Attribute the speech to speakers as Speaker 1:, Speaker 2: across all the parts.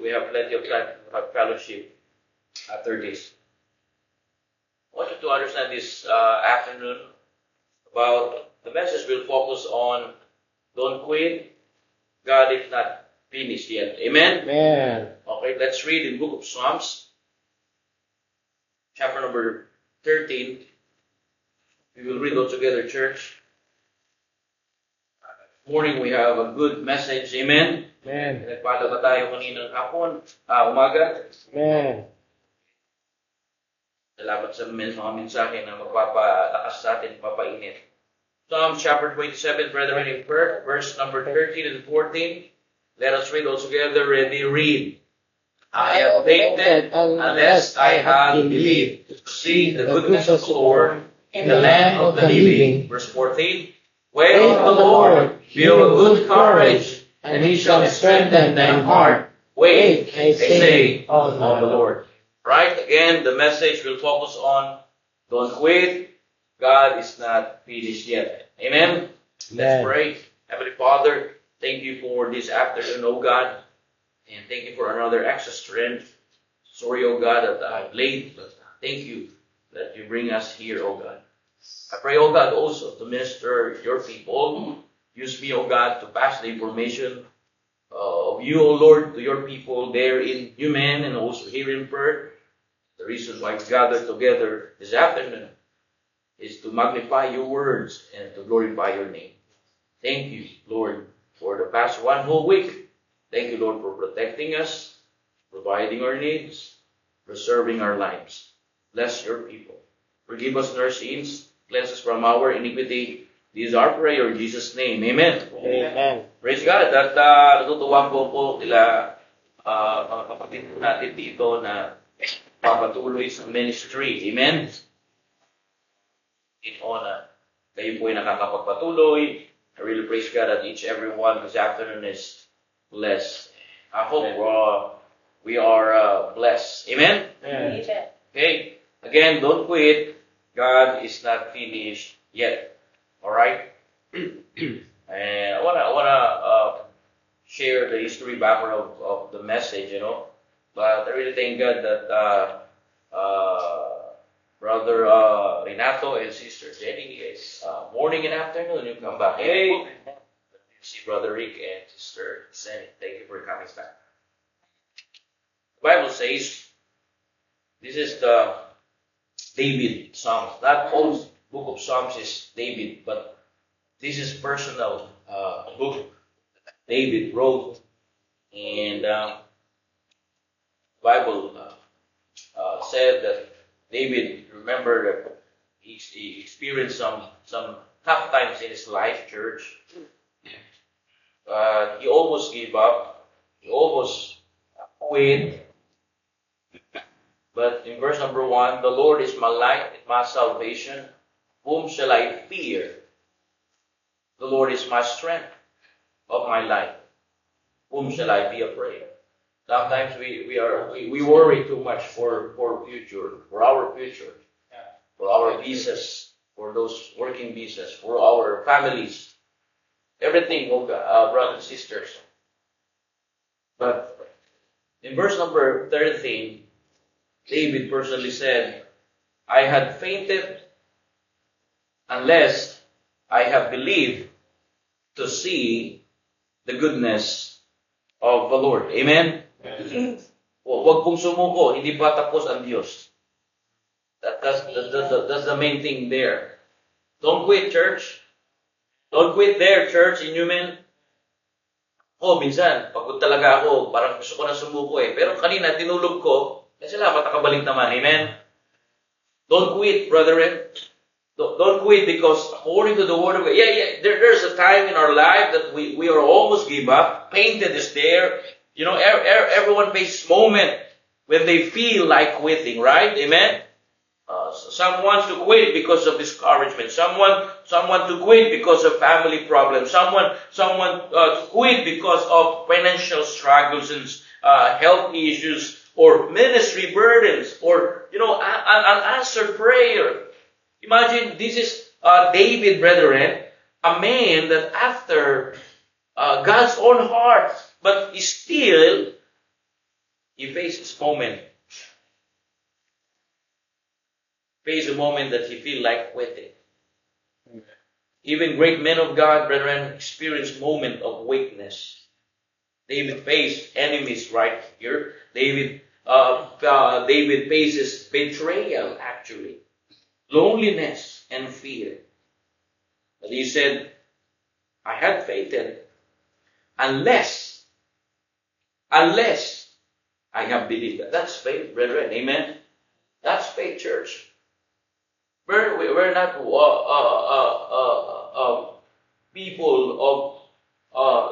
Speaker 1: we have plenty of time to have fellowship after this. I want you to understand this afternoon about the message will focus on don't quit. God is not finished yet. Amen?
Speaker 2: Amen.
Speaker 1: Okay, let's read in book of Psalms, chapter number 13. We will read all together, church. Morning, we have a good message. Amen?
Speaker 2: Amen.
Speaker 1: Nagpala ba tayo kaninang hapon? Umaga?
Speaker 2: Amen.
Speaker 1: Salamat sa mga mensahe na magpapalakas sa atin, papainit. Psalm chapter 27, brethren, in prayer, verse number 13 and 14. Let us read all together. Ready, read. I have fainted unless I have believed to see the goodness of the Lord in the land of the living. Verse 14. Wait on the Lord, be of good courage, and he shall strengthen thine heart. Wait, I say, on the Lord. Right? Again, the message will focus on don't quit. God is not finished yet. Amen? Let's pray. Heavenly Father, thank you for this afternoon, O God. And thank you for another extra strength. Sorry, O God, that I'm late, but thank you that you bring us here, O God. I pray, O God, also to minister your people. Use me, O God, to pass the information of you, O Lord, to your people there in Human and also here in Perth. The reason why we gathered together this afternoon is to magnify your words and to glorify your name. Thank you, Lord, for the past one whole week. Thank you, Lord, for protecting us, providing our needs, preserving our lives. Bless your people. Forgive us our sins. Cleanse us from our iniquity. This is our prayer in Jesus' name. Amen.
Speaker 2: Amen.
Speaker 1: Praise God. At natutuwa po nila mga kapatid natin dito na papatuloy sa ministry. Amen. In honor, kayo po ay nakakapagpatuloy. I really praise God that each everyone this afternoon is blessed. I hope we are blessed. Amen?
Speaker 2: Amen.
Speaker 1: Okay. Again, don't quit. God is not finished yet. All right. And I wanna share the history background of the message. But I really thank God that Brother Renato and Sister Jenny is morning and afternoon. You come back. Hey, see Brother Rick and Sister Jenny. Thank you for coming back. The Bible says this is the David Psalms. Not all book of Psalms is David, but this is personal book David wrote, and Bible said that David, remember that he experienced some tough times in his life, church. He almost gave up. He almost quit. But in verse number 1, the Lord is my light and my salvation. Whom shall I fear? The Lord is my strength of my life. Whom shall I be afraid? Sometimes we worry too much for future, for our future, for our visas, for those working visas, for our families, everything, brothers and sisters. But in verse number 13, David personally said, I had fainted unless I have believed to see the goodness of the Lord. Amen? Huwag pong sumuko, hindi pa tapos ang Diyos. That's the main thing there. Don't quit, church. Don't quit there, church, in Human. Minsan, pagod talaga ako, parang gusto ko na sumuko eh. Pero kanina, tinulog ko, salamat nakabalik naman. Amen? Don't quit, brethren. Don't quit because according to the Word of God, there's a time in our life that we are almost give up. Painted is there. Everyone faces moment when they feel like quitting, right? Amen? Some want to quit because of discouragement. Someone to quit because of family problems. Someone to quit because of financial struggles and health issues or ministry burdens or unanswered prayer. Imagine this is David, brethren, a man that after God's own heart, but he still he faced this moment. Faced a moment that he feel like quitting. Even great men of God, brethren, experience moment of weakness. David faced enemies right here. David faces betrayal, actually, loneliness and fear. But he said, I had faith in unless I have believed. That's faith, brethren. Amen. That's faith, church. We're not people of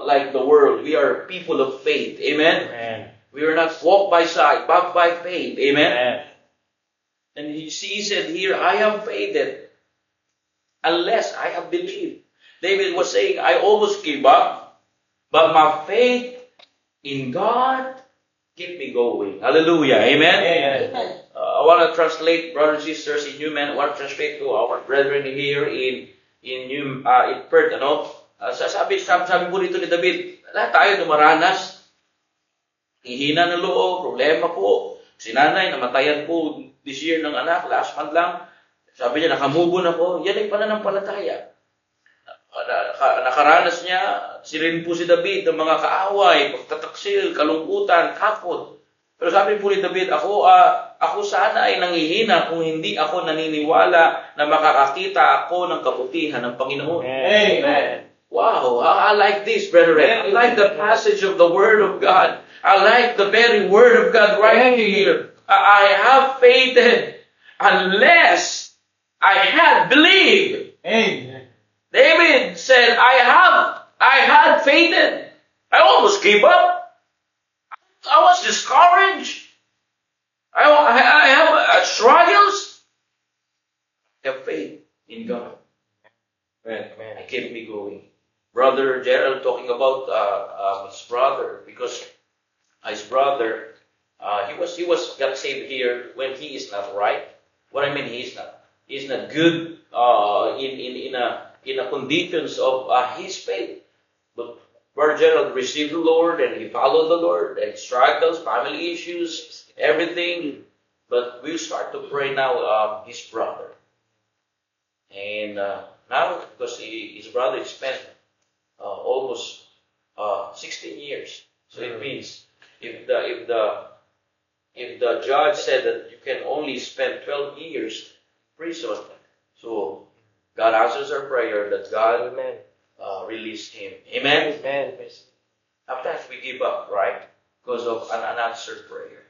Speaker 1: like the world. We are people of faith. Amen.
Speaker 2: Amen.
Speaker 1: We are not walked by sight, but by faith. Amen.
Speaker 2: Amen.
Speaker 1: And he said here, I have faithed unless I have believed. David was saying, I almost gave up, but my faith in God keep me going. Hallelujah. Amen.
Speaker 2: Amen.
Speaker 1: I want to translate, brothers and sisters, in Newman. I want to translate to our brethren here in Perth. Sabi po dito ni David, lahat tayo dumaranas. Hihina ng loob, problema po. Si nanay, namatayan po this year ng anak, last month lang. Sabi niya, nakamubon ako. Yan ay pananampalataya. Nakaranas niya, rin po si David ng mga kaaway, pagtataksil, kalungkutan, kapot. Pero sabi po ni David, ako sana ay nanghihina kung hindi ako naniniwala na makakakita ako ng kabutihan ng Panginoon.
Speaker 2: Amen.
Speaker 1: Wow, I like this, brethren. I like the passage of the Word of God. I like the very Word of God right here. I have faith unless I had believed.
Speaker 2: Amen.
Speaker 1: David said, I had faith in. I almost gave up. I was discouraged. I have struggles. I have faith in God.
Speaker 2: Amen.
Speaker 1: It kept me going. Brother Gerald talking about his brother, because his brother, he was got saved here when he is not right. What I mean, he's not good in a conditions of his faith. But Brother Gerald received the Lord and he followed the Lord and struggles, family issues, everything. But we'll start to pray now his brother. And now, because his brother spent almost 16 years. So it means if the judge said that you can only spend 12 years in prison, so God answers our prayer that God
Speaker 2: Amen.
Speaker 1: Release him. Amen?
Speaker 2: Amen.
Speaker 1: Sometimes we give up, right? Because of an unanswered prayer.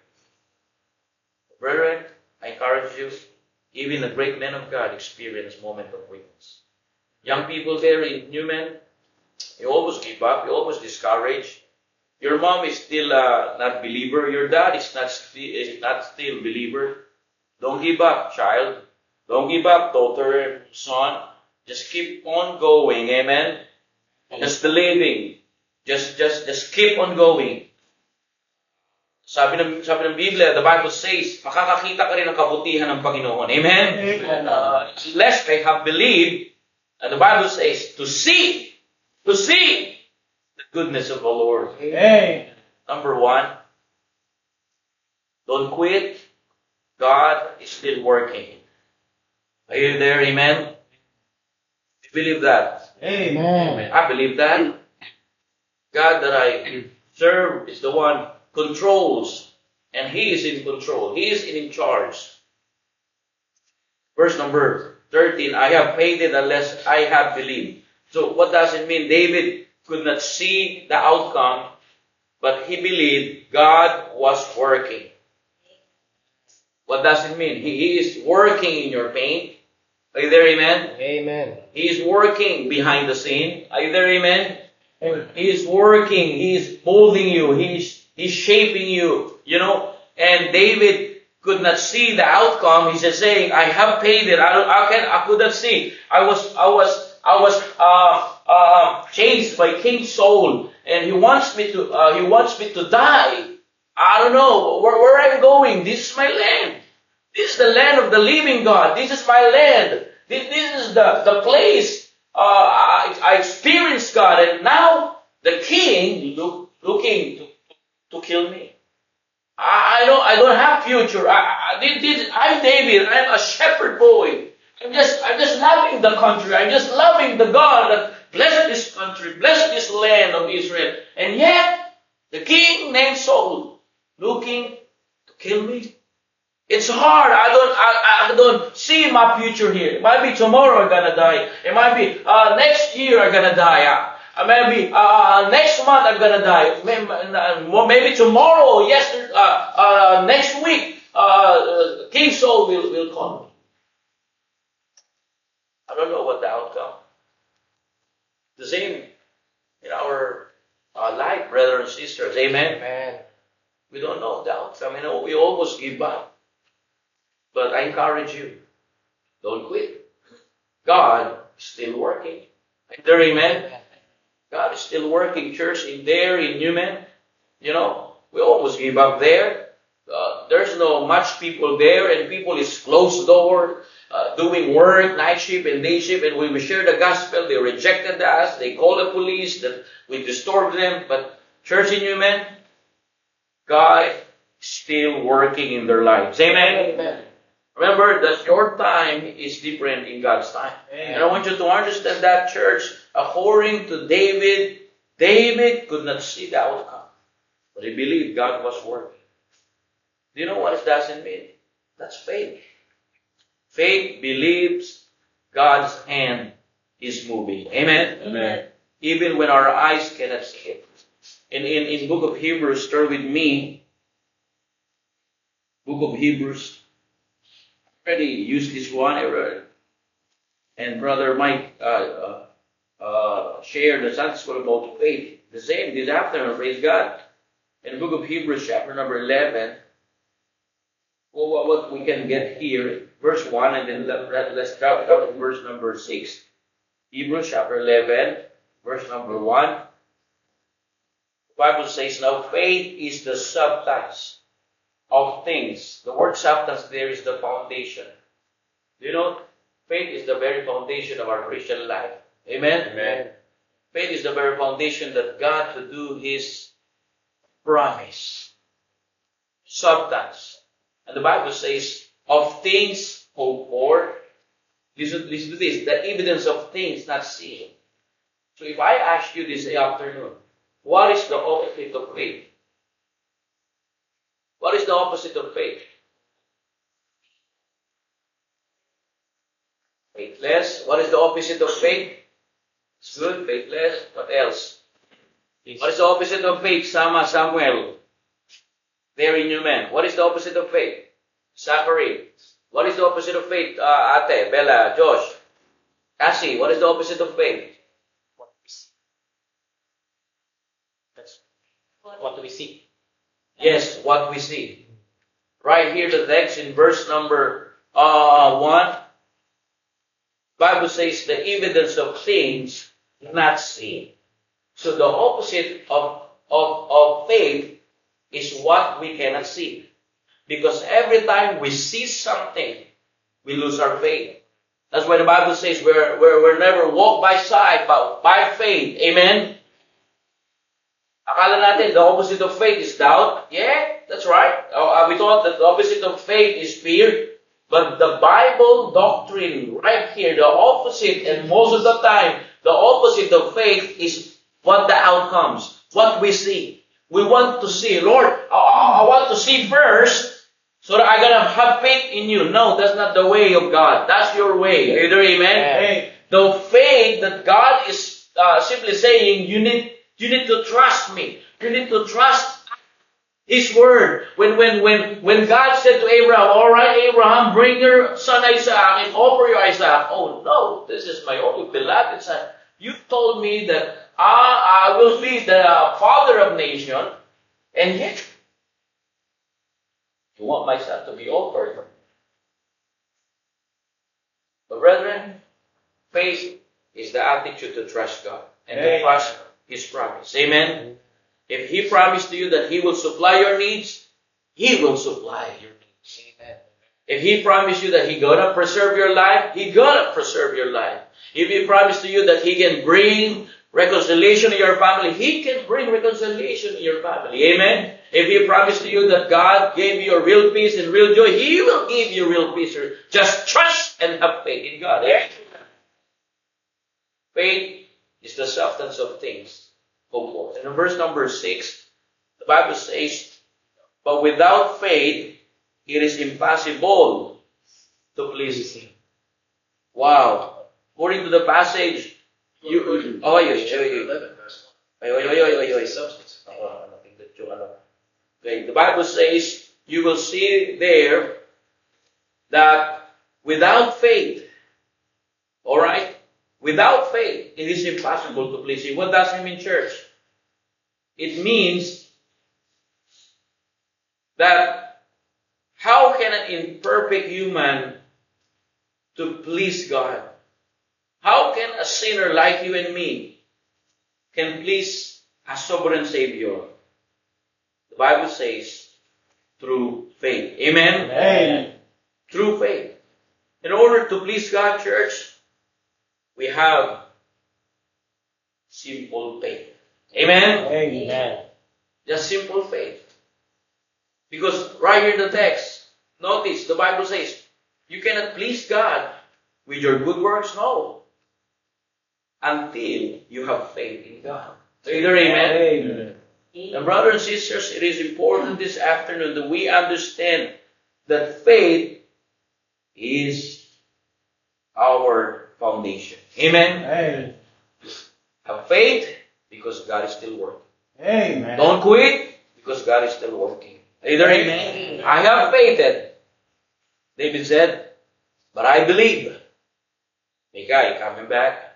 Speaker 1: Brethren, I encourage you, even the great men of God experience moment of weakness. Young people there in Newman, you almost give up, you almost discourage. Your mom is still not believer. Your dad is not still believer. Don't give up, child. Don't give up, daughter, son. Just keep on going. Amen. Just believing. Just keep on going. Sabi ng Biblia, the Bible says, makakakita ka rin ng kabutihan ng Panginoon. Amen?
Speaker 2: Amen.
Speaker 1: Lest I have believed, and the Bible says, to see the goodness of the Lord.
Speaker 2: Amen.
Speaker 1: Number one, don't quit. God is still working. Are you there? Amen? You believe that?
Speaker 2: Amen.
Speaker 1: I believe that. God that I serve is the one controls, and He is in control. He is in charge. Verse number 13, I have paid it unless I have believed. So what does it mean? David could not see the outcome, but he believed God was working. What does it mean? He is working in your pain. Are you there, amen?
Speaker 2: Amen.
Speaker 1: He is working behind the scene. Are you there, amen?
Speaker 2: Amen.
Speaker 1: He is working. He is molding you. He's shaping you. You know. And David could not see the outcome. He's just saying, "I have paid it. I could not see. I was chased by King Saul, and he wants me to die. I don't know where I'm going. This is my land. This is the land of the living God. This is my land. This is the place I experienced God. And now the king looking to kill me. I don't have future. I'm David. I'm a shepherd boy. I'm just loving the country. I'm just loving the God that blessed this country, blessed this land of Israel. And yet, the king named Saul, looking to kill me. It's hard. I don't see my future here. It might be tomorrow I'm gonna die. It might be next year I'm gonna die. Maybe next month I'm gonna die. Maybe tomorrow, next week, King Saul will call me. I don't know what the outcome. The same in our life, brothers and sisters. Amen.
Speaker 2: Amen.
Speaker 1: We don't know the outcome. We almost give up. But I encourage you, don't quit. God is still working. There, amen. God is still working, church, in Newman. We almost give up there. There's no much people there, and people is closed door, doing work, night shift and day shift, and we share the gospel. They rejected us. They called the police. That we disturbed them. But church in Newman, God is still working in their lives. Amen.
Speaker 2: Amen.
Speaker 1: Remember that your time is different in God's time.
Speaker 2: Amen.
Speaker 1: And I want you to understand that, church, according to David, David could not see the outcome. But he believed God was working. Do you know what it doesn't mean? That's faith. Faith believes God's hand is moving. Amen?
Speaker 2: Amen.
Speaker 1: Even when our eyes cannot see it. In book of Hebrews, turn with me. Book of Hebrews. Already used this one. And Brother Mike shared the Sunday school about faith. The same this afternoon, praise God. In the book of Hebrews, chapter number 11, what we can get here, verse 1, and then let's start with verse number 6. Hebrews chapter 11, verse number 1. The Bible says, now faith is the substance of things. The word substance there is the foundation. Do you know? Faith is the very foundation of our Christian life. Amen?
Speaker 2: Amen.
Speaker 1: Faith is the very foundation that God to do His promise. Substance. And the Bible says, of things hoped for. Listen to this. The evidence of things not seen. So if I ask you this afternoon, what is the opposite of faith? What is the opposite of faith? Faithless. What is the opposite of faith? It's good. Faithless. What else? What is the opposite of faith? Samuel. Very new man. What is the opposite of faith? Zachary. What is the opposite of faith? Ate, Bella, Josh. Cassie. What is the opposite of faith?
Speaker 2: That's what we see.
Speaker 1: Yes, what we see. Right here, the text in verse number 1. Bible says the evidence of things not seen. So the opposite of faith is what we cannot see. Because every time we see something, we lose our faith. That's why the Bible says we're never walk by sight, but by faith. Amen? Akala natin, the opposite of faith is doubt. Yeah, that's right. We thought that the opposite of faith is fear. But the Bible doctrine right here, the opposite, and most of the time, the opposite of faith is what the outcomes, what we see. We want to see, Lord, I want to see first, so that I'm going to have faith in you. No, that's not the way of God. That's your way. Are you there, amen?
Speaker 2: Amen.
Speaker 1: The faith that God is simply saying, you need to trust me. You need to trust His word. When God said to Abraham, all right, Abraham, bring your son Isaac and offer your Isaac. Oh no, this is my only beloved son. You told me that I will be the father of nation, and yet you want my son to be offered. But brethren, faith is the attitude to trust God and to trust His promise. Amen? If He promised to you that He will supply your needs, He will supply your needs.
Speaker 2: Amen.
Speaker 1: If He promised you that He's gonna preserve your life, He's gonna preserve your life. If He promised to you that He can bring reconciliation in your family, He can bring reconciliation in your family. Amen? If He promised to you that God gave you a real peace and real joy, He will give you real peace. Just trust and have faith in God. Faith is the substance of things hoped for. And in verse number 6, the Bible says, but without faith, it is impossible to please Him. Wow. According to the passage, the Bible says, you will see there that without faith, alright, without faith, it is impossible to please Him. What does it mean, church? It means that how can an imperfect human to please God? How can a sinner like you and me can please a sovereign Savior? The Bible says, through faith. Amen?
Speaker 2: Amen.
Speaker 1: Through faith. In order to please God, church, we have simple faith. Amen?
Speaker 2: Amen.
Speaker 1: Just simple faith. Because right here in the text, notice, the Bible says, you cannot please God with your good works, no. Until you have faith in God. Say there, amen?
Speaker 2: Amen.
Speaker 1: And brothers and sisters, it is important this afternoon that we understand that faith is our foundation. Amen?
Speaker 2: Amen.
Speaker 1: Have faith because God is still working.
Speaker 2: Amen.
Speaker 1: Don't quit because God is still working. Either amen. I have faith that David said, but I believe. Micah, coming back.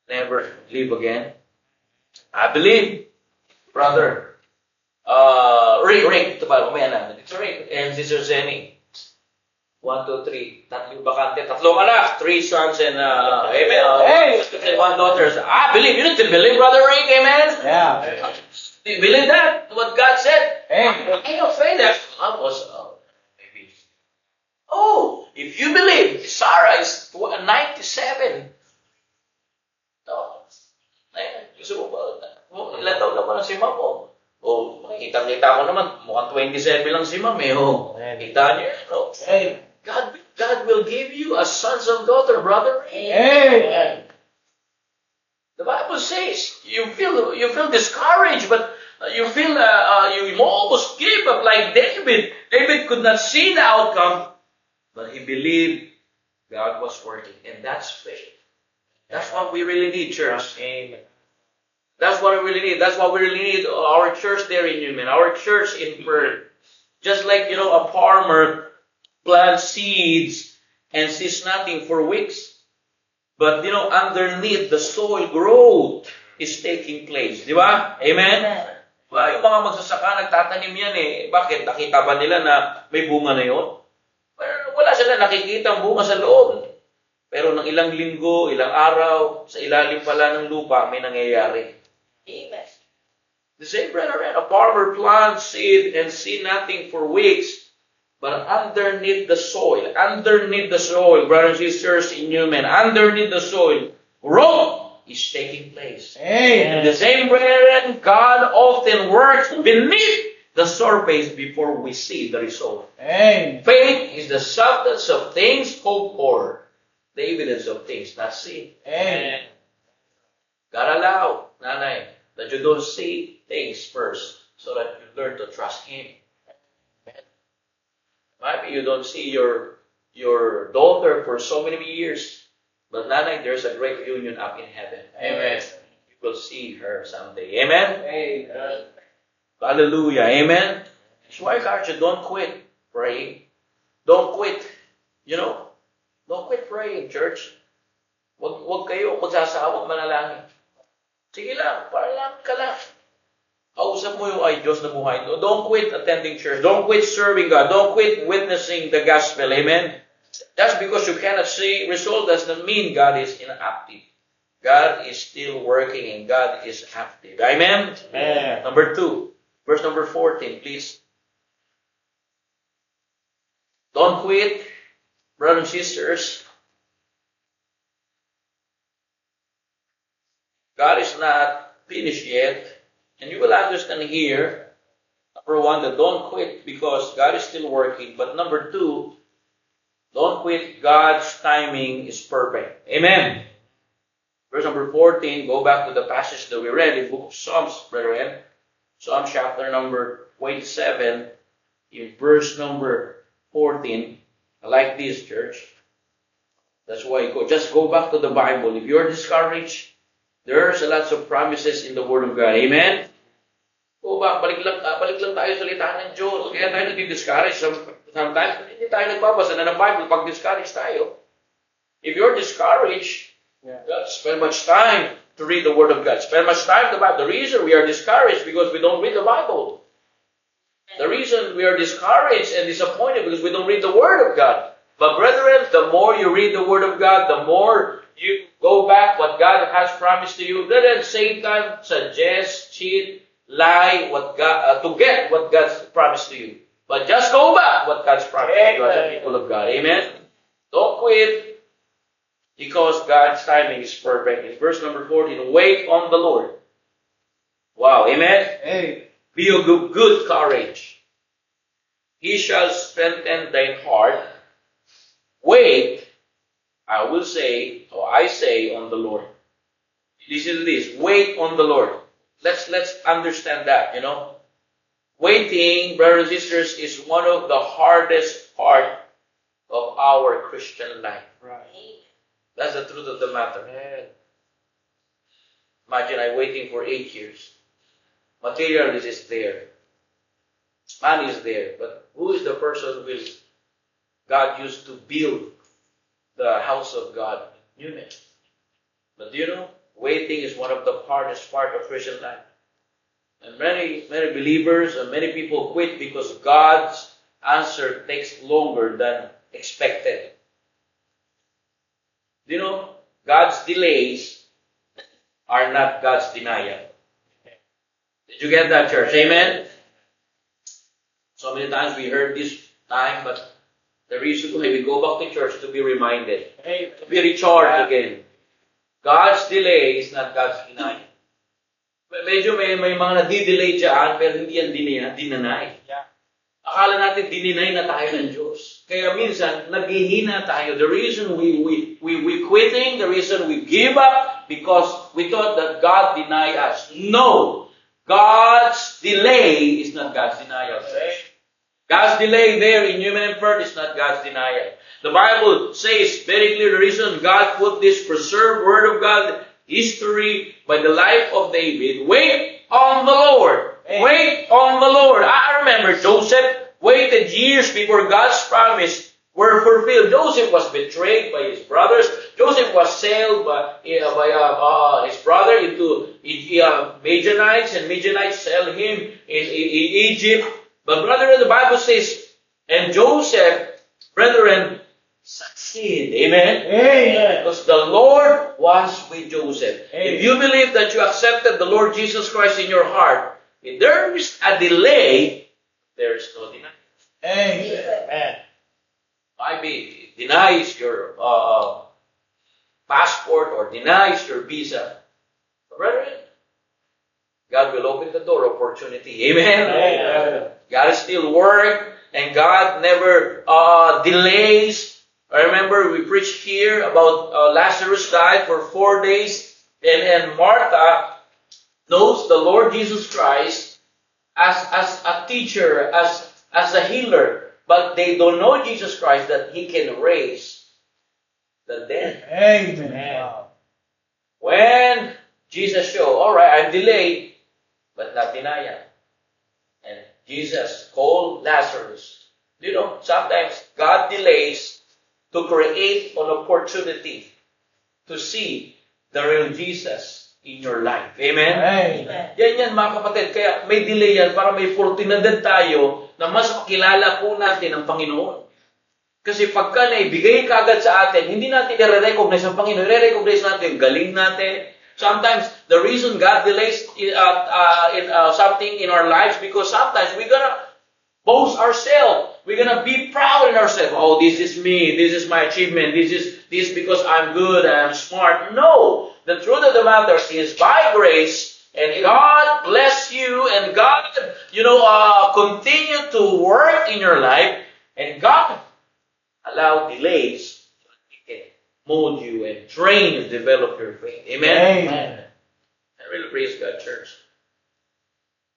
Speaker 1: Never leave again. I believe. Brother. Rick. Mamaya na. It's Rick. And Sister Zenny. 1, 2, 3. Tatlong bakante. Tatlong anak. 3 sons and amen. And 1 daughter. I believe. You need to believe, Brother Rick. Amen.
Speaker 2: Yeah.
Speaker 1: Do you believe that? What God said?
Speaker 2: Amen.
Speaker 1: I have faith that I was maybe. Oh, if you believe, Sarah is 97. No. Gusto mo ba? Ilan taon na ba na si Ma'am? Oh, kita-kita ko naman, mukhang 27 lang si Ma'am eh. Oh, kita niyo. Oh. God will give you a sons and daughter, brother.
Speaker 2: Amen.
Speaker 1: The Bible says you feel discouraged, but you feel you almost give up like David. David could not see the outcome, but he believed God was working, and that's faith. That's what we really need, church.
Speaker 2: Amen.
Speaker 1: That's what we really need. That's what we really need. Our church there in Newman, our church in Perth. Just like a farmer plants seeds and sees nothing for weeks. But, underneath the soil growth is taking place. Di ba? Amen? Yung mga magsasaka, nagtatanim yan eh. Bakit? Nakita ba nila na may bunga na yun? Wala sila nakikita ang bunga sa loob. Pero ng ilang linggo, ilang araw, sa ilalim pala ng lupa, may nangyayari. Amen. The same brother, a farmer plants seed and see nothing for weeks. But underneath the soil, brothers and sisters in Newman, underneath the soil, growth is taking place.
Speaker 2: Amen.
Speaker 1: And the same, brethren, God often works beneath the surface before we see the result.
Speaker 2: Amen.
Speaker 1: Faith is the substance of things hoped for, the evidence of things not seen.
Speaker 2: Amen.
Speaker 1: God allow, nanay, that you don't see things first so that you learn to trust Him. Maybe you don't see your daughter for so many years, but nanay, there's a great reunion up in heaven.
Speaker 2: Amen.
Speaker 1: You will see her someday. Amen?
Speaker 2: Amen.
Speaker 1: Hallelujah. Amen? That's why, Karcha, don't quit praying. Don't quit. Don't quit praying, church. Wag kayo magsasawang manalangin. Sige lang, parang ka lang. Kausap mo yung Diyos na buhay. Don't quit attending church. Don't quit serving God. Don't quit witnessing the gospel. Amen? Just because you cannot see result doesn't mean God is inactive. God is still working and God is active. Amen?
Speaker 2: Amen.
Speaker 1: Number 2. Verse number 14, please. Don't quit, brothers and sisters. God is not finished yet. And you will understand here, Number one, that don't quit because God is still working. But number two, don't quit. God's timing is perfect. Amen. Verse number 14, go back to the passage that we read in book of Psalms, brethren. Psalm chapter number 27, in verse number 14. I like this, church. That's why just go back to the Bible. If you're discouraged, there's a lot of promises in the Word of God. Amen? Go back, balik lang tayo sa salita ng Diyos. Kaya tayo nag-discourage. Sometimes, hindi tayo nagbabasa na ng Bible pag discourage tayo. If you're discouraged, spend much time to read the Word of God. Spend much time to the Bible. The reason we are discouraged because we don't read the Bible. The reason we are discouraged and disappointed because we don't read the Word of God. But brethren, the more you read the Word of God, the more you go back what God has promised to you. Brethren, Satan suggests, cheat, lie to get what God's promised to you. But just go back what God's promised to you as a people of God. Amen? Don't quit because God's timing is perfect. In verse number 14, wait on the Lord. Wow, amen?
Speaker 2: Amen.
Speaker 1: Be of good courage. He shall strengthen thine heart. Wait, I say, on the Lord. Listen to this. Wait on the Lord. Let's understand that, Waiting, brothers and sisters, is one of the hardest part of our Christian life.
Speaker 2: Right.
Speaker 1: That's the truth of the matter. Imagine I'm waiting for 8 years. Material is there. Man is there. But who is the person who God used to build the house of God? Human. But do you know, waiting is one of the hardest part of Christian life. And many believers and many people quit because God's answer takes longer than expected. Do you know, God's delays are not God's denial. Did you get that, church? Amen? So many times we heard this time, but the reason why we go back to church to be reminded, to be recharged again. God's delay is not God's denial. Medyo may mga nadi-delay dyan, pero hindi yan dinanay. Akala natin dininay na tayo ng Diyos. Kaya minsan, naghihina tayo. The reason we quitting, the reason we give up, because we thought that God denied us. No! God's delay is not God's denial. God's delay there in human effort is not God's denial. The Bible says very clear the reason God put this preserved Word of God history by the life of David. Wait on the Lord. Wait on the Lord. I remember Joseph waited years before God's promise were fulfilled. Joseph was betrayed by his brothers. Joseph was sold by his brother into Midianites, and Midianites sold him in Egypt. But brethren, the Bible says, and Joseph, brethren, succeed. Amen?
Speaker 2: Amen.
Speaker 1: Because the Lord was with Joseph.
Speaker 2: Amen.
Speaker 1: If you believe that you accepted the Lord Jesus Christ in your heart, if there is a delay, there is no denial.
Speaker 2: Amen.
Speaker 1: Might be denies your passport or denies your visa. But brethren, God will open the door opportunity. Amen?
Speaker 2: Amen.
Speaker 1: God is still work, and God never delays. I remember we preached here about Lazarus died for 4 days, and Martha knows the Lord Jesus Christ as a teacher, as a healer, but they don't know Jesus Christ that He can raise the dead.
Speaker 2: Amen.
Speaker 1: When Jesus showed, all right, I'm delayed, but not denial. And Jesus called Lazarus. You know, sometimes God delays to create an opportunity to see the real Jesus in your life. Amen?
Speaker 2: Amen.
Speaker 1: Yan mga kapatid. Kaya may delay yan para may oportunidad tayo na mas makilala po natin ang Panginoon. Kasi pagka naibigay kagad sa atin, hindi natin i-recognize ang Panginoon. I-recognize natin, galing natin. Sometimes, the reason God delays something in our lives because sometimes we're gonna boast ourselves. We're gonna be proud in ourselves. Oh, this is me. This is my achievement. This is because I'm good. I'm smart. No. The truth of the matter is, by grace, And God bless you, and God, continue to work in your life, and God allow delays so that He can mold you and train you, develop your faith. Amen?
Speaker 2: Amen.
Speaker 1: I really praise God, church.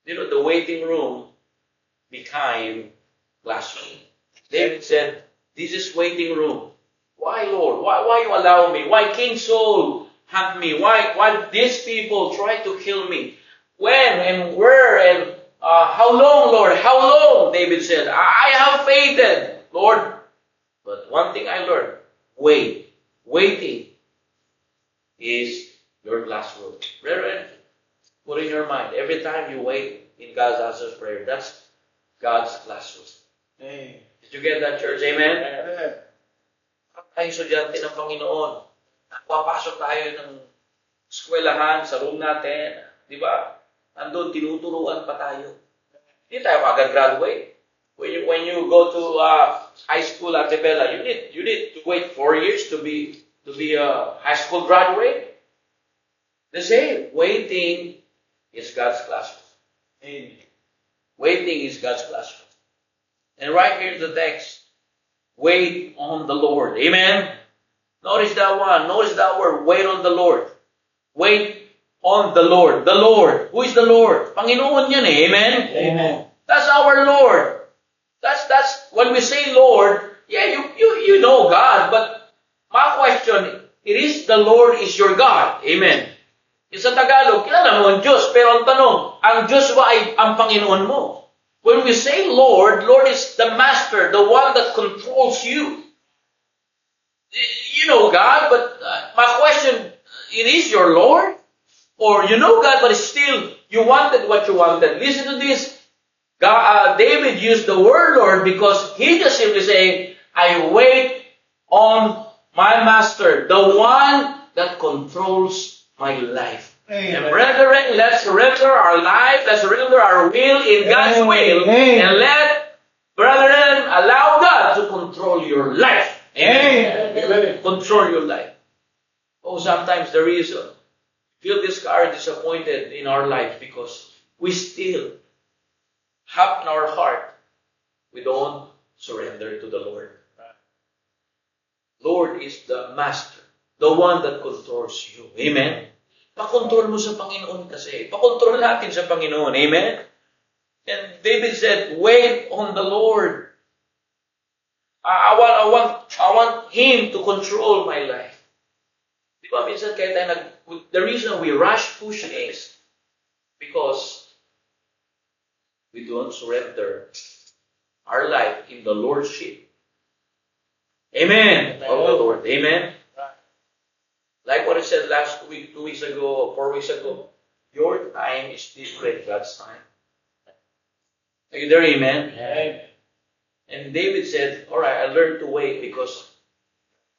Speaker 1: The waiting room became classroom. David said, this is waiting room. Why, Lord? Why you allow me? Why King Saul hunt me? Why these people try to kill me? When and where and how long, Lord? How long? David said, I have fainted, Lord. But one thing I learned, wait. Waiting is your classroom. Brethren, put in your mind, every time you wait in God's answered prayer, that's God's classroom.
Speaker 2: Amen.
Speaker 1: Did you get that, church? Amen? Tayo estudyante ng Panginoon. Papasok tayo ng eskwelahan, sa room natin. Di ba? Andun, tinuturuan pa tayo. Hindi tayo agad graduate. When you go to high school at Bella, you need to wait 4 years to be a high school graduate. The same. Waiting is God's classroom.
Speaker 2: Amen.
Speaker 1: Waiting is God's classroom. And right here in the text, wait on the Lord. Amen? Notice that one. Notice that word. Wait on the Lord. Wait on the Lord. The Lord. Who is the Lord? Panginoon yan eh. Amen?
Speaker 2: Amen.
Speaker 1: That's our Lord. That's when we say Lord, yeah, you know God, but my question, it is the Lord is your God. Amen. Sa Tagalog, kilala mo ang Diyos, pero ang tanong, ang Diyos ba ay ang Panginoon mo? When we say Lord, Lord is the master, the one that controls you. You know God, but my question, it is your Lord? Or you know God, but still, you wanted what you wanted. Listen to this. David used the word Lord because he just simply saying, I wait on my master, the one that controls my life.
Speaker 2: Amen.
Speaker 1: And brethren, let's surrender our life, let's surrender our will in God's will, and let, brethren, allow God to control your life. Amen.
Speaker 2: Amen.
Speaker 1: Control your life. Oh, sometimes the reason feel discouraged, disappointed in our life because we still have in our heart, we don't surrender to the Lord. Lord is the master, the one that controls you. Amen? Pakontrol mo sa Panginoon kasi. Pakontrol natin sa Panginoon. Amen? And David said, wait on the Lord. I want Him to control my life. Di ba minsan kaya tayo the reason we rush push is because we don't surrender our life in the Lordship. Amen. Of the Lord. Amen. Like what I said last week, 2 weeks ago, 4 weeks ago, your time is different, God's time. Are you there? Amen?
Speaker 2: Amen.
Speaker 1: And David said, alright, I learned to wait because,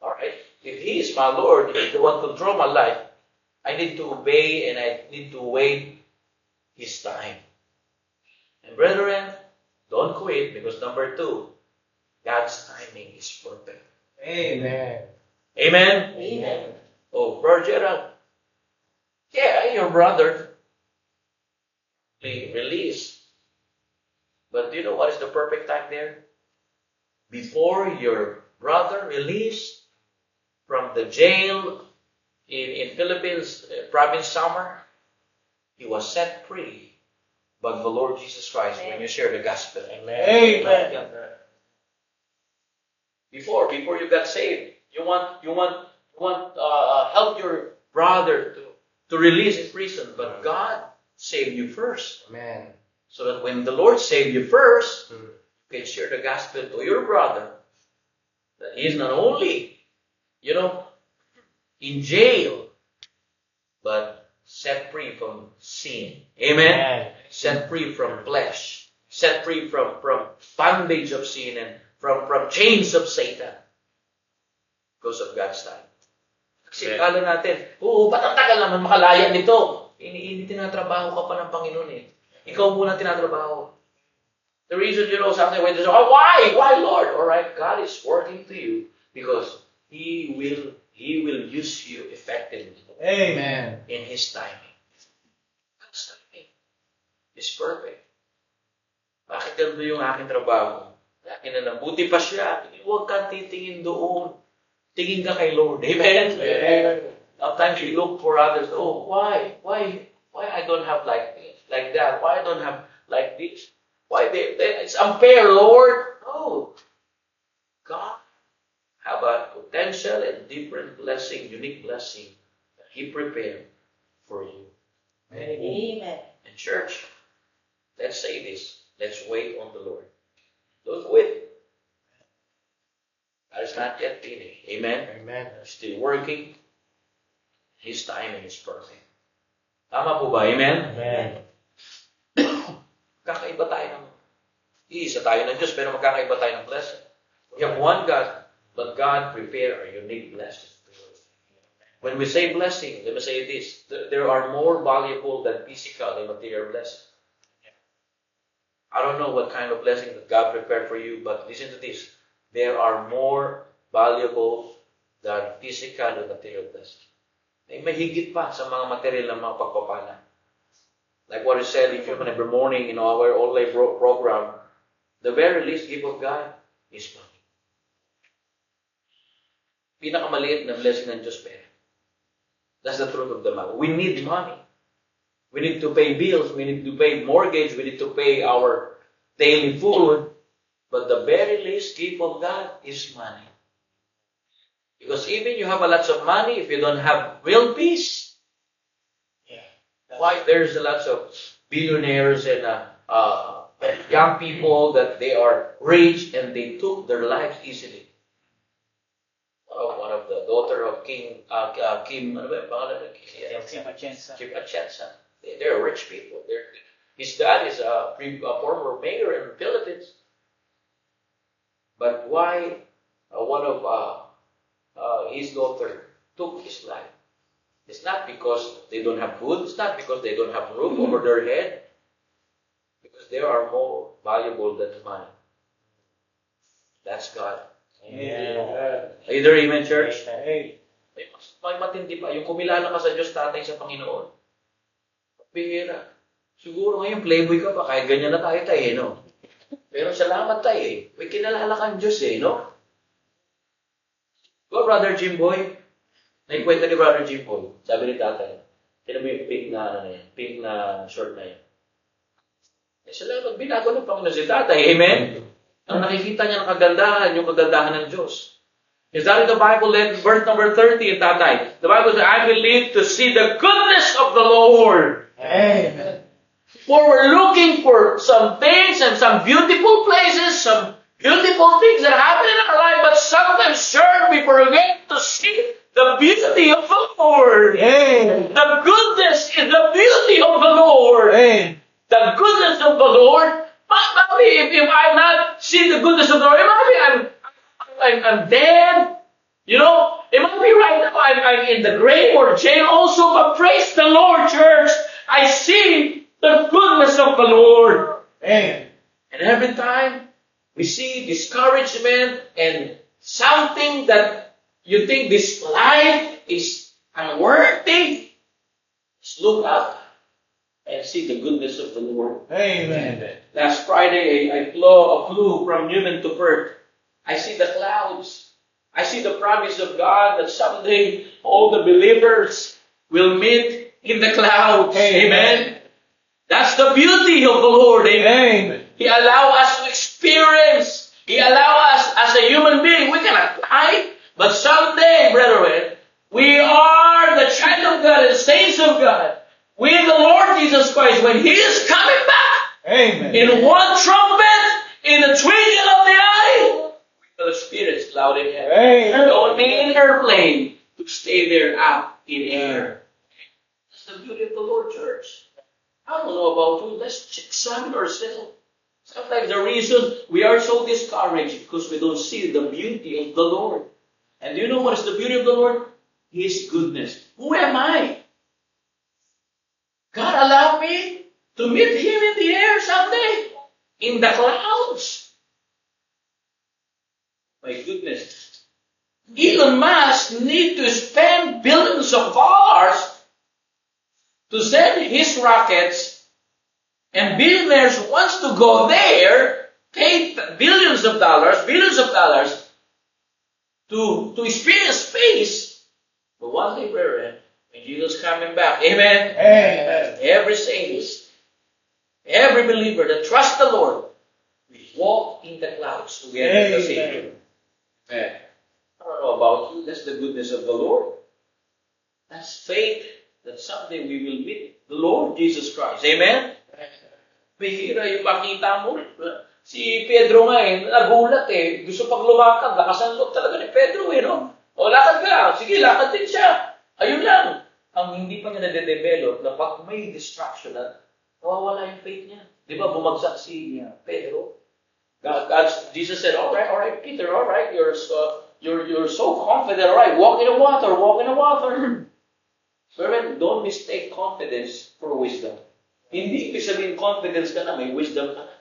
Speaker 1: alright, if He is my Lord, He is the one to control my life, I need to obey and I need to wait His time. And brethren, don't quit because number 2, God's timing is perfect.
Speaker 2: Amen.
Speaker 1: Amen?
Speaker 2: Amen.
Speaker 1: Oh, Brother Gerald, yeah, your brother be released. But do you know what is the perfect time there? Before your brother released from the jail in Philippines, province Samar, he was set free by the Lord Jesus Christ when you share the gospel.
Speaker 2: Amen.
Speaker 1: Before you got saved, you want help your brother to release in prison, but God saved you first.
Speaker 2: Amen.
Speaker 1: So that when the Lord saved you first, you can share the gospel to your brother that he is not only, in jail, but set free from sin. Amen?
Speaker 2: Amen.
Speaker 1: Set free from flesh. Set free from bondage of sin and from chains of Satan. Because of God's time. Kasi kala natin, ba't ang tagal naman makalaya nito? Hindi tinatrabaho ka pa ng Panginoon eh. Ikaw muna tinatrabaho. The reason, something when they say, why Lord? Alright, God is working to you because He will use you effectively.
Speaker 2: Amen.
Speaker 1: In His timing. is perfect. Bakit ganito yung aking trabaho? Akin na lang. Buti pa siya. Huwag kang titingin doon. Tingin ka kay Lord. Amen?
Speaker 2: Amen.
Speaker 1: Sometimes we look for others. Oh, why? Why I don't have like this, like that? Why I don't have like this? Why it's unfair, Lord? No. God have a potential and different blessing, unique blessing that He prepared for you.
Speaker 3: Amen.
Speaker 1: And church, let's say this. Let's wait on the Lord. Don't quit. God is not yet finished. Amen?
Speaker 2: Amen.
Speaker 1: Still working. His timing is perfect. Tama po ba? Amen?
Speaker 2: Amen.
Speaker 1: Kakaiba tayo ng iisa tayo ng Diyos, pero magkakaiba tayo ng blessing. We have one God, but God prepared a unique blessing. When we say blessing, let me say this, there are more valuable than physical and material blessing. I don't know what kind of blessing that God prepared for you, but listen to this. There are more valuable than physical and material blessing. May higit pa sa mga material na mga pagpapala. Like what is said in Human every morning in our online program, the very least gift of God is money. Pinakamaliit na blessing ng Diyos pera. That's the truth of the matter. We need money. We need to pay bills. We need to pay mortgage. We need to pay our daily food. But the very least gift of God is money. Because even you have a lot of money, if you don't have real peace, why there's a lot of billionaires and young people that they are rich and they took their lives easily. One of the daughter of Kim, ano ba yung pangalan ng
Speaker 2: Kim Atienza.
Speaker 1: Kim Atienza. They're rich people. His dad is a former mayor in the Philippines. But why one of his daughter took his life? It's not because they don't have food. It's not because they don't have roof over their head. Because they are more valuable than money. That's God.
Speaker 2: Amen.
Speaker 1: Are you there, amen, church?
Speaker 2: Amen.
Speaker 1: May matindi pa. Yung kumilala ka sa Diyos, tatay sa Panginoon. Bihira. Siguro ngayon, playboy ka pa. Kahit ganyan na tayo, no? Pero salamat tayo, May kinalala kang Diyos, no? Go, Brother Jim Boy. Naikwento ni Brother Jim Boy. Sabi ni tatay, tinan mo yung pink na, pink na short na yun. Salamat, binago ng Panginoon si tatay, amen? Ang nakikita niya ng kagandahan, yung kagandahan ng Diyos. Is that in the Bible? Verse number 30, tatay. The Bible says, I will live to see the goodness of the Lord.
Speaker 2: Amen.
Speaker 1: For we're looking for some things and some beautiful places, some beautiful things that happen in our life, but sometimes, sure, we forget to see the beauty of the Lord.
Speaker 2: Amen.
Speaker 1: The goodness is the beauty of the Lord.
Speaker 2: Amen.
Speaker 1: The goodness of the Lord. Maybe if I not see the goodness of the Lord, maybe I'm dead. You know, it might be right now I'm in the grave or jail also, but praise the Lord, church. I see the goodness of the Lord.
Speaker 2: Amen.
Speaker 1: And every time we see discouragement and something that you think this life is unworthy, just look up and see the goodness of the Lord.
Speaker 2: Amen.
Speaker 1: Last Friday, I flew from Newman to Perth. I see the clouds. I see the promise of God that someday all the believers will meet in the clouds. Amen. That's the beauty of the Lord. Amen. He allows us to experience. He allows us as a human being. We cannot fly. But someday, brethren, we are the child of God and saints of God. With the Lord Jesus Christ, when He is coming back,
Speaker 2: Amen.
Speaker 1: in one trumpet, in the twinkling of the eye, we will experience cloud in heaven.
Speaker 2: Amen.
Speaker 1: Don't need an airplane to stay there up in air. That's the beauty of the Lord, church. I don't know about you. Let's examine ourselves. Sometimes the reason we are so discouraged because we don't see the beauty of the Lord. And do you know what is the beauty of the Lord? His goodness. Who am I? God allowed me to meet Him in the air someday. In the clouds. My goodness. Elon Musk need to spend billions of dollars to send his rockets And billionaires wants to go there, pay billions of dollars to experience space. But one day, brethren, when Jesus coming back, amen?
Speaker 2: Amen.
Speaker 1: Every saints, every believer that trusts the Lord, we walk in the clouds together with the Savior. Amen. I don't know about you, that's the goodness of the Lord. That's faith that someday we will meet the Lord Jesus Christ. Amen? Bihira yung makita mo. Si Pedro nga nagulat Gusto pag lumakad, lakas ang loob talaga ni Pedro no? O lakad ka, sige lakad din siya. Ayun lang. Ang hindi pa niya nade-develop na pag may distraction na nawawala yung faith niya. Di ba bumagsak si Pedro? Jesus said, all right, Peter, all right, you're so confident, all right, walk in the water. But don't mistake confidence for wisdom. Hindi ibig sabihin confidence ka na, may wisdom ka na.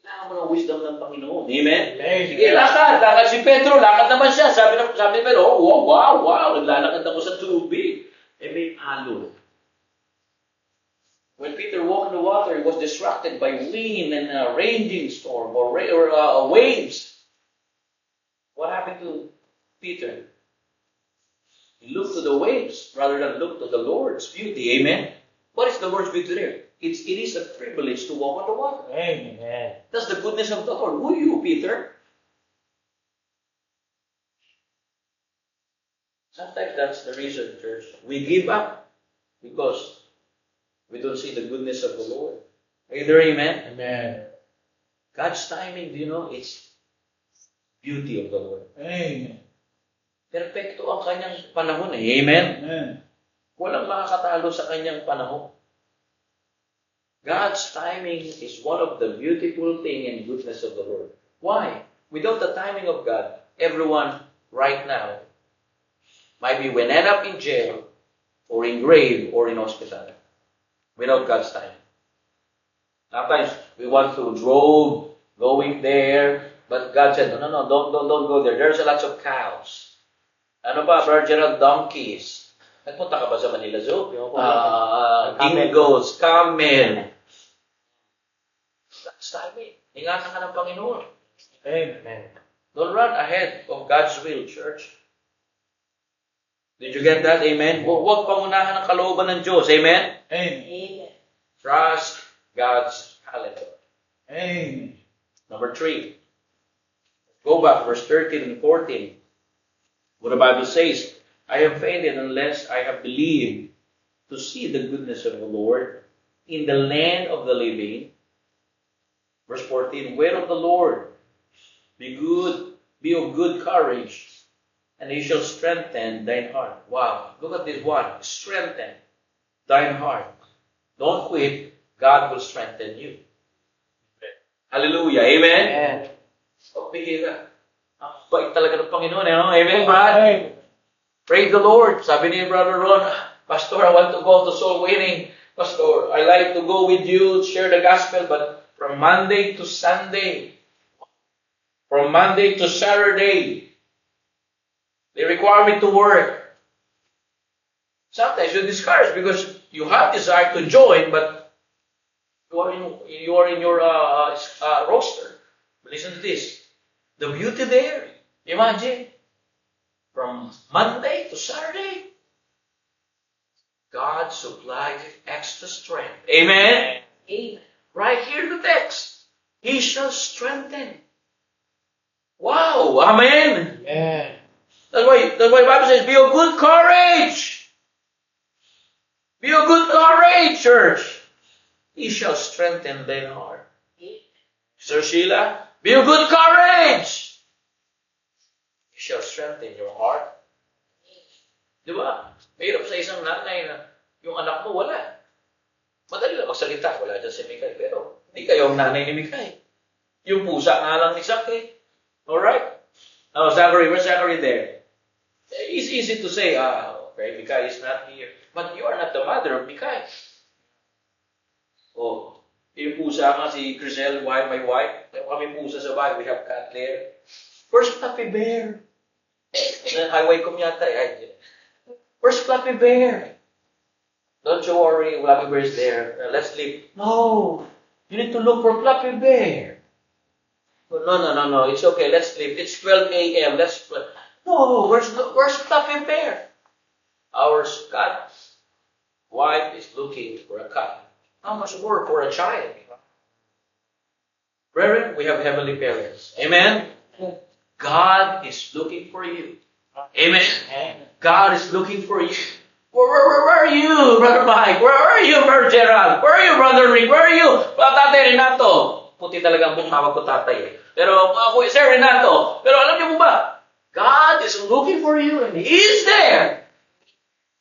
Speaker 1: Kailangan mo ng wisdom ng Panginoon. Amen? Sige, lakad si Pedro, lakad naman siya. Sabi ni Pedro, wow, naglalakad ako sa tubig. May alon. When Peter walked in the water, he was distracted by wind and a raging storm or waves. What happened to Peter? He looked to the waves rather than look to the Lord's beauty. Amen? What is the Lord's beauty there? It is a privilege to walk on the water.
Speaker 2: Amen.
Speaker 1: That's the goodness of the Lord. Who are you, Peter? Sometimes that's the reason, church. We give up because we don't see the goodness of the Lord. Are you there, amen?
Speaker 2: Amen.
Speaker 1: God's timing, do you know, it's beauty of the Lord.
Speaker 2: Amen.
Speaker 1: Perfecto ang kanyang panahon. Amen?
Speaker 2: Amen.
Speaker 1: Walang makakatalo sa kanyang panahon. God's timing is one of the beautiful thing and goodness of the Lord. Why? Without the timing of God, everyone right now might be end up in jail or in grave or in hospital. Without God's timing. Sometimes we want to drove going there, but God said, no, don't go there. There's a lot of cows. Ano pa, Brother Gerald, donkeys. Nagpunta ka ba sa Manila Zoo? Dingoes, camel. God's timing. Ingatan ka ng Panginoon.
Speaker 2: Amen.
Speaker 1: Don't run ahead of God's will, church. Did you get that? Amen? Huwag pangunahan ng kalooban ng Diyos. Amen?
Speaker 2: Amen.
Speaker 3: Amen.
Speaker 1: Trust God's calendar.
Speaker 2: Amen.
Speaker 1: Number 3. Go back, verse 13 and 14. What the Bible says, I have fainted unless I have believed to see the goodness of the Lord in the land of the living. Verse 14, wait on the Lord. Be of good courage, and he shall strengthen thine heart. Wow, look at this one. Strengthen thine heart. Don't quit. God will strengthen you. Hallelujah. Amen?
Speaker 2: Amen.
Speaker 1: So, bihira. Ang bait talaga ng Panginoon. Amen, Brad?
Speaker 2: Amen.
Speaker 1: Praise the Lord. Sabi ni Brother Ron, Pastor, I want to go to soul winning. Pastor, I like to go with you, share the gospel, but from Monday to Sunday, from Monday to Saturday, they require me to work. Sometimes you're discouraged because you have desire to join, but you are in your roster. But listen to this. The beauty there, imagine, from Monday to Saturday, God supplied extra strength. Amen?
Speaker 3: Amen.
Speaker 1: Right here in the text. He shall strengthen. Wow! Amen!
Speaker 2: Amen.
Speaker 1: That's why the Bible says, be of good courage! Be of good courage, church! He shall strengthen thine heart. Sir Sheila, be of good courage! He shall strengthen your heart. Di ba? Mahirap sa isang nanay na yung anak mo wala. Madali lang magsalita. Wala dyan si Mikay. Pero hindi kayo ang nanay ni Mikay. Yung pusa nga lang ni Zachary. Alright? Oh, Zachary, where's Zachary there? It's easy to say, okay, Mikay is not here. But you are not the mother of Mikay. Oh, yung pusa nga si Crisel, my wife. Kami pusa sa bahay. We have cat there. Where's Fluffy Bear? Highway ko yata. Where's Fluffy Bear? Don't you worry, Fluffy Bear is there. Let's sleep. No, you need to look for Fluffy Bear. No. It's okay. Let's sleep. It's 12 a.m. No, where's Fluffy Bear? Our Scott's wife is looking for a cat. How much more for a child? Brethren, we have heavenly parents. Amen? God is looking for you. Amen? God is looking for you. Where are you, Brother Mike? Where are you, Brother Gerald? Where are you, Brother Rick? Where are you, Tatay Renato? Puti talagang mong tawag ko tatay. Pero, Sir Renato, pero alam niyo po ba? God is looking for you and He is there.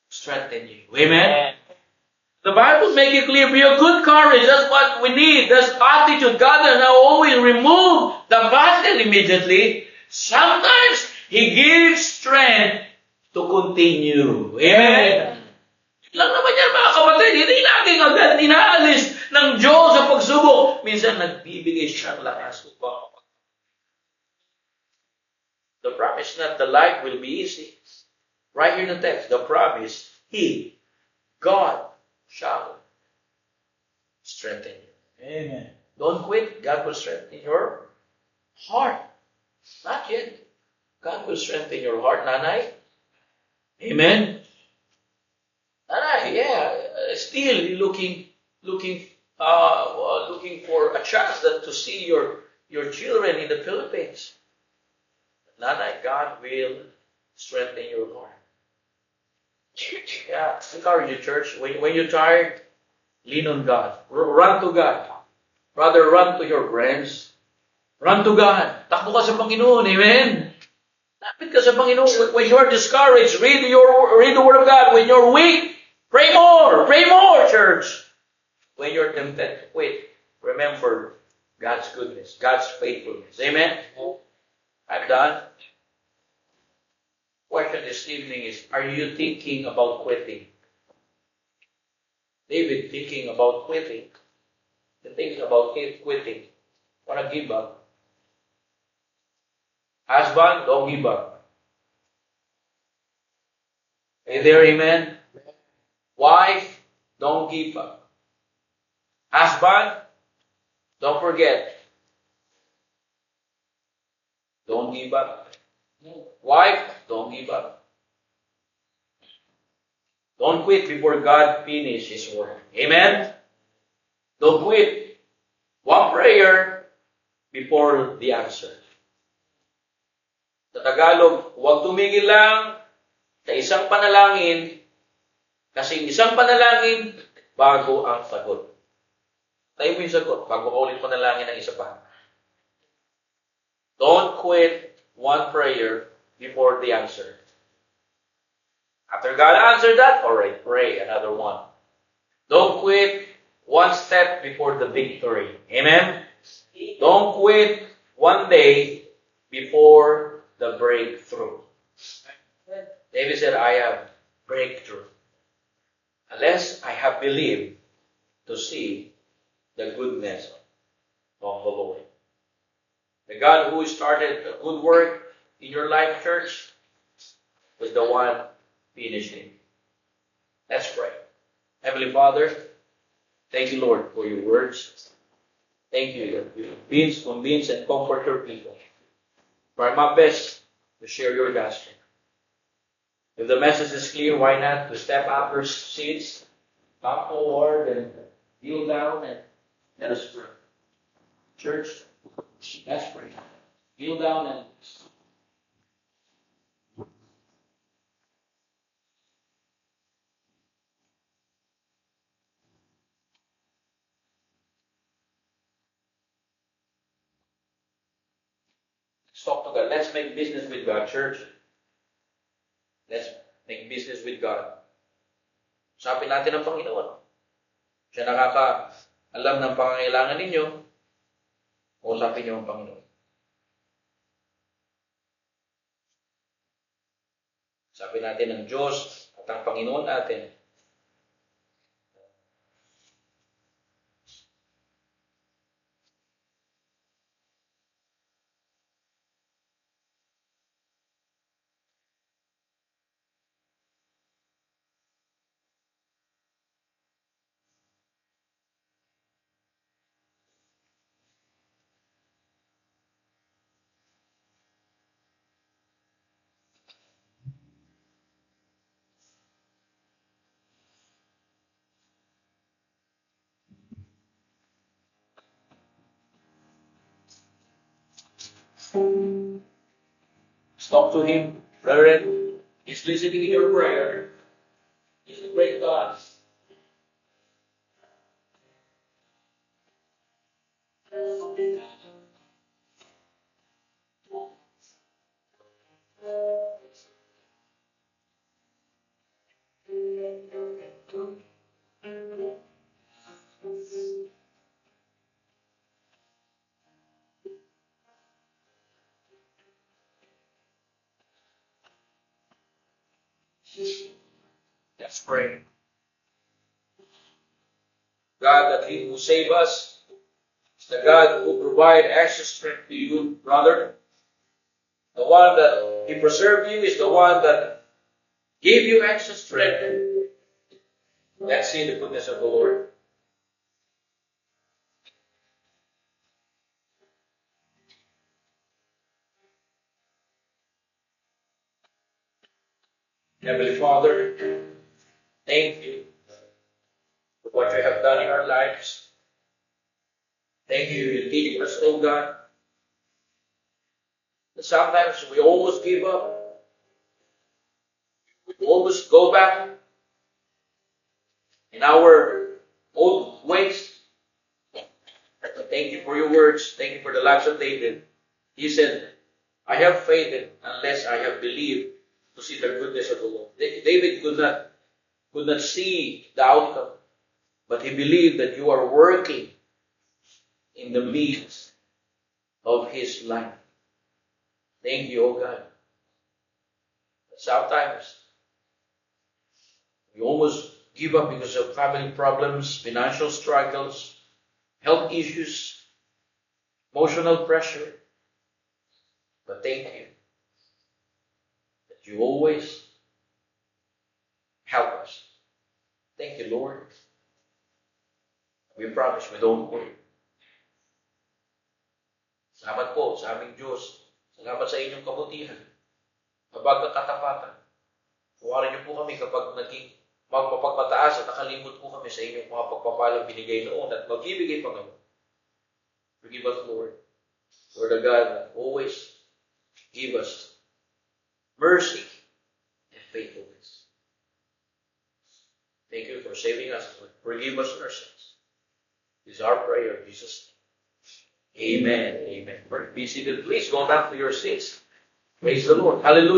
Speaker 1: Strengthen you. Amen? The Bible make it clear, be of good courage. That's what we need. That's attitude. God does not always remove the battle immediately. Sometimes He gives strength to continue. Amen? Lang naman yan, mga kapatid. Hindi laging agad inaalis ng Diyos sa pagsubok. Minsan nagbibigay siya ng lakas. The promise not the life will be easy. Right here in the text, the promise, He, God, shall strengthen you.
Speaker 2: Amen.
Speaker 1: Don't quit. God will strengthen your heart. Not yet. God will strengthen your heart, Nanay. Amen. Nanay, yeah. Still looking for a chance to see your children in the Philippines. Nanay, God will strengthen your heart. Yeah, encourage you, church. When you're tired, lean on God. Run to God. Brother, run to your friends. Run to God. Takbo ka sa Panginoon. Amen. Lapit ka sa Panginoon. When you are discouraged, read the Word of God. When you're weak, pray more. Pray more, church. When you're tempted to quit, remember God's goodness, God's faithfulness. Amen. I'm done. Question this evening is, are you thinking about quitting? David thinking about quitting. Thinking about quitting. Wanna give up? Husband, don't give up. Are you there, amen? Wife, don't give up. Husband, don't forget. Don't give up. Wife, don't give up. Don't quit before God finishes His work. Amen? Don't quit. One prayer before the answer. Sa Tagalog, huwag tumigil lang sa isang panalangin kasi isang panalangin bago ang sagot. Tayo mo yung sagot bago ka ulit panalangin ng isa pa. Don't quit one prayer before the answer. After God answered that, all right, pray another one. Don't quit one step before the victory. Amen? Don't quit one day before the breakthrough. David said, I have breakthrough. Unless I have believed to see the goodness of the Lord. The God who started a good work in your life, church, was the one finishing. Let's pray. Heavenly Father, thank you, Lord, for your words. Thank you that you convince and comfort your people. Try my best to share your gospel. If the message is clear, why not to step out your seats, come forward and kneel down and let us pray. Church, let's pray. Kneel down and talk to God. Let's make business with God, church. Let's make business with God. Usapin natin ang Panginoon. Siya nakaka-alam ng pangangailangan ninyo. Usapin niyo ang Panginoon. Usapin natin ang Diyos at ang Panginoon natin. Talk to Him, brethren. He's listening in your prayer. He's a great God. Let's pray. God, that He will save us. It's the God who provide extra strength to you, brother. The one that He preserved you is the one that gave you extra strength. Let's see the goodness of the Lord. Heavenly Father, thank you for what you have done in our lives. Thank you for teaching us, oh God. That sometimes we almost give up. We almost go back in our old ways. But thank you for your words. Thank you for the lives of David. He said, I have faith unless I have believed to see the goodness of the Lord. David could not see the outcome, but he believed that you are working in the midst of his life. Thank you, O God. But sometimes we almost give up because of family problems, financial struggles, health issues, emotional pressure. But thank you that you always help us. Thank you, Lord. We promise we don't worry. Salamat po sa aming Diyos. Salamat sa inyong kabutihan. Kapag nakatapatan, tuwarin niyo po kami kapag naging magpapagmataas at nakalimot po kami sa inyong mga pagpapalang binigay noon at magbibigay pa ngayon. Forgive us, Lord. Lord the God that always give us mercy and faithfulness. Thank you for saving us. Forgive us our sins. This is our prayer in Jesus' name. Amen. Amen. Be seated. Please go back to your seats. Praise the Lord. Hallelujah.